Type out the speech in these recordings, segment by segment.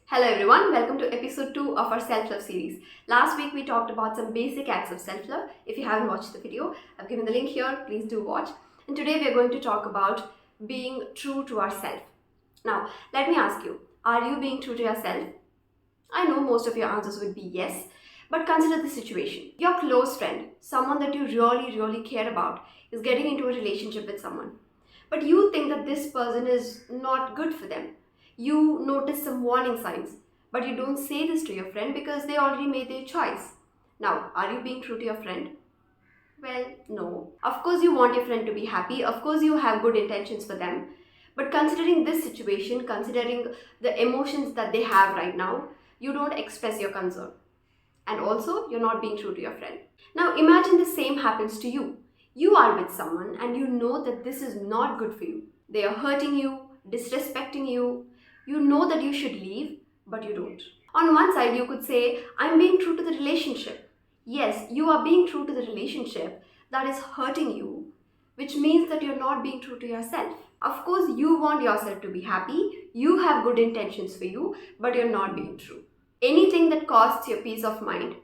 Hello everyone, welcome to episode 2 of our self-love series. Last week we talked about some basic acts of self-love. If you haven't watched the video, I've given the link here, please do watch. And today we are going to talk about being true to ourselves. Now, let me ask you, are you being true to yourself? I know most of your answers would be yes, but consider the situation. Your close friend, someone that you really care about, is getting into a relationship with someone. But you think that this person is not good for them. You notice some warning signs, but you don't say this to your friend because they already made their choice. Now, are you being true to your friend? Well, no. Of course, you want your friend to be happy. Of course, you have good intentions for them. But considering this situation, considering the emotions that they have right now, you don't express your concern. And also, you're not being true to your friend. Now, imagine the same happens to you. You are with someone and you know that this is not good for you. They are hurting you, disrespecting you. You know that you should leave, but you don't. On one side, you could say, I'm being true to the relationship. Yes, you are being true to the relationship that is hurting you, which means that you're not being true to yourself. Of course, you want yourself to be happy, you have good intentions for you, but you're not being true. Anything that costs your peace of mind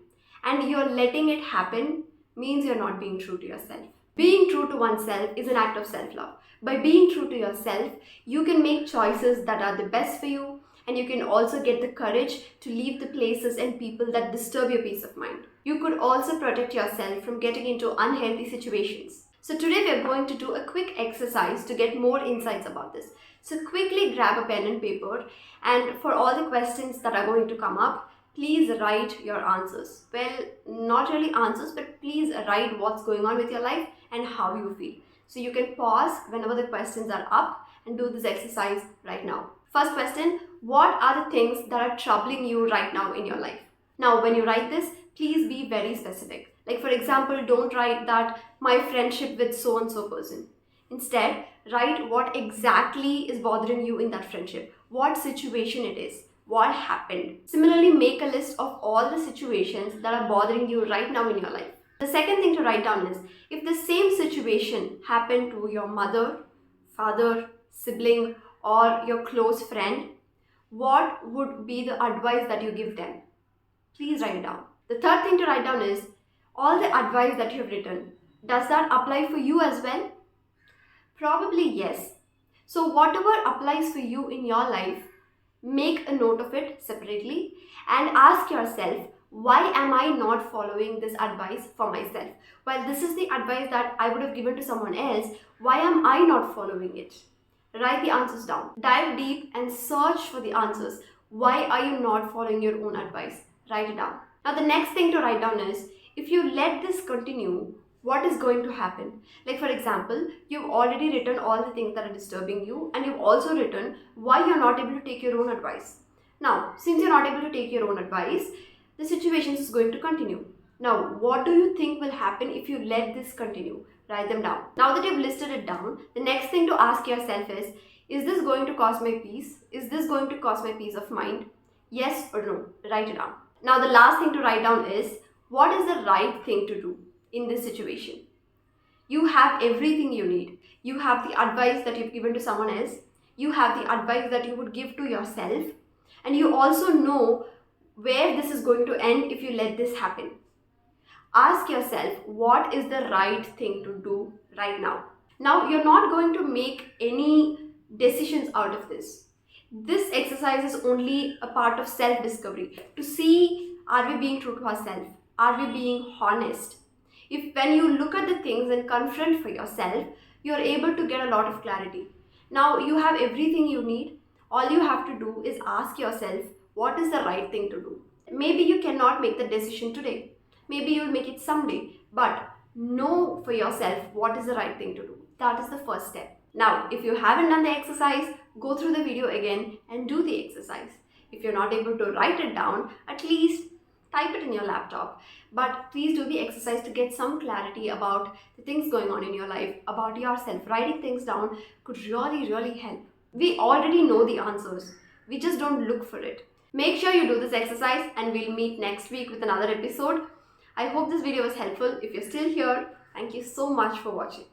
and you're letting it happen means you're not being true to yourself. Being true to oneself is an act of self-love. By being true to yourself, you can make choices that are the best for you, and you can also get the courage to leave the places and people that disturb your peace of mind. You could also protect yourself from getting into unhealthy situations. So today we are going to do a quick exercise to get more insights about this. So quickly grab a pen and paper, and for all the questions that are going to come up, please write your answers. Well, not really answers, but please write what's going on with your life and how you feel. So you can pause whenever the questions are up and do this exercise right now. First question, what are the things that are troubling you right now in your life? Now, when you write this, please be very specific. Like for example, don't write that my friendship with so-and-so person. Instead, write what exactly is bothering you in that friendship, what situation it is, what happened. Similarly, make a list of all the situations that are bothering you right now in your life. The second thing to write down is, if the same situation happened to your mother, father, sibling, or your close friend, what would be the advice that you give them? Please write it down. The third thing to write down is, all the advice that you have written, does that apply for you as well? Probably yes. So whatever applies for you in your life, make a note of it separately and ask yourself, why am I not following this advice for myself? Well, this is the advice that I would have given to someone else. Why am I not following it? Write the answers down. Dive deep and search for the answers. Why are you not following your own advice? Write it down. Now, the next thing to write down is, if you let this continue, what is going to happen? Like for example, you've already written all the things that are disturbing you, and you've also written why you're not able to take your own advice. Now, since you're not able to take your own advice, the situation is going to continue. Now, what do you think will happen if you let this continue? Write them down. Now that you've listed it down, the next thing to ask yourself is this going to cause my peace? Is this going to cause my peace of mind? Yes or no? Write it down. Now, the last thing to write down is, what is the right thing to do in this situation? You have everything you need. You have the advice that you've given to someone else. You have the advice that you would give to yourself. And you also know where this is going to end if you let this happen. Ask yourself, what is the right thing to do right now? Now, you're not going to make any decisions out of this. This exercise is only a part of self-discovery to see, are we being true to ourselves? Are we being honest? If when you look at the things and confront for yourself, you're able to get a lot of clarity. Now you have everything you need. All you have to do is ask yourself, what is the right thing to do? Maybe you cannot make the decision today. Maybe you'll make it someday. But know for yourself what is the right thing to do. That is the first step. Now, if you haven't done the exercise, go through the video again and do the exercise. If you're not able to write it down, at least type it in your laptop. But please do the exercise to get some clarity about the things going on in your life, about yourself. Writing things down could really help. We already know the answers. We just don't look for it. Make sure you do this exercise, and we'll meet next week with another episode. I hope this video was helpful. If you're still here, thank you so much for watching.